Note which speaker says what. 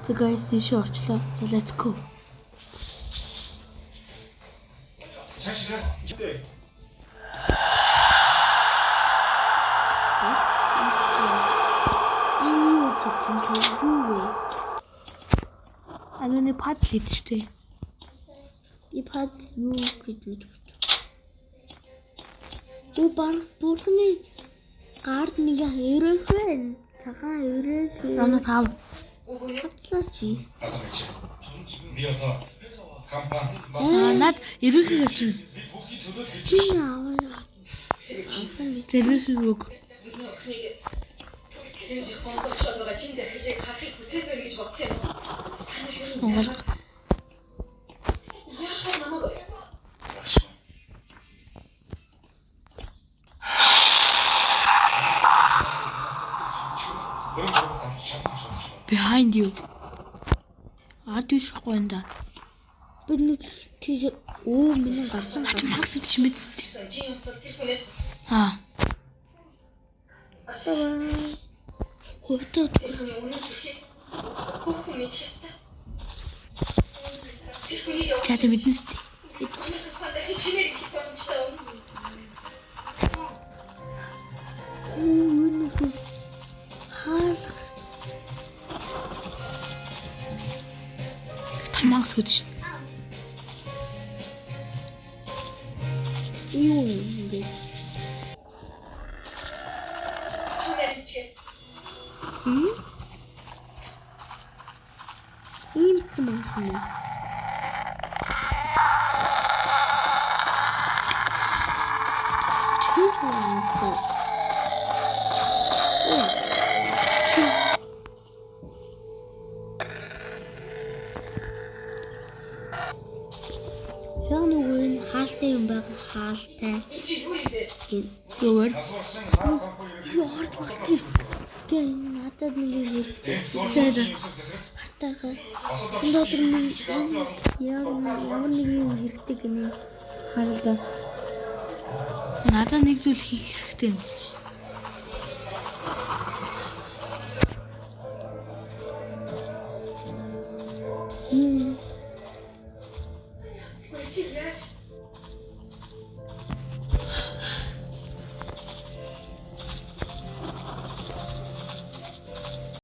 Speaker 1: The guys тийш орчлоо. So let's go. 아니 파트 있지. 이 파트 юу гэж үзэж. Бурхны гард нэг өрөөх байна. Цагаан өрөөх. Рона тав. Хатлаас би.
Speaker 2: Би одоо компани
Speaker 1: над өрөөхийг авчин. Чи аваа. Өрөөхийг өг. Behind you. Адиш гоонда. Бид нэг тийш миний гарсан гацмаас ч мэдсэн. Хөөтөө чад мэднэ сте. Хаас тамаас хөдөж шин. Юу юм бэ? Ийм хүмүүс юм. Яг нөгөө энэ хаалтай юм байгаа хаалтай. Гүүгээр. Юу харж болчих. Тэгээ надад нэг хэрэгтэй. Хатаага. Энэ дотор нэг ямар нэг юм хэрэгтэй гэнэ харагдаа. Надад нэг зүйл хийх хэрэгтэй юм шиг.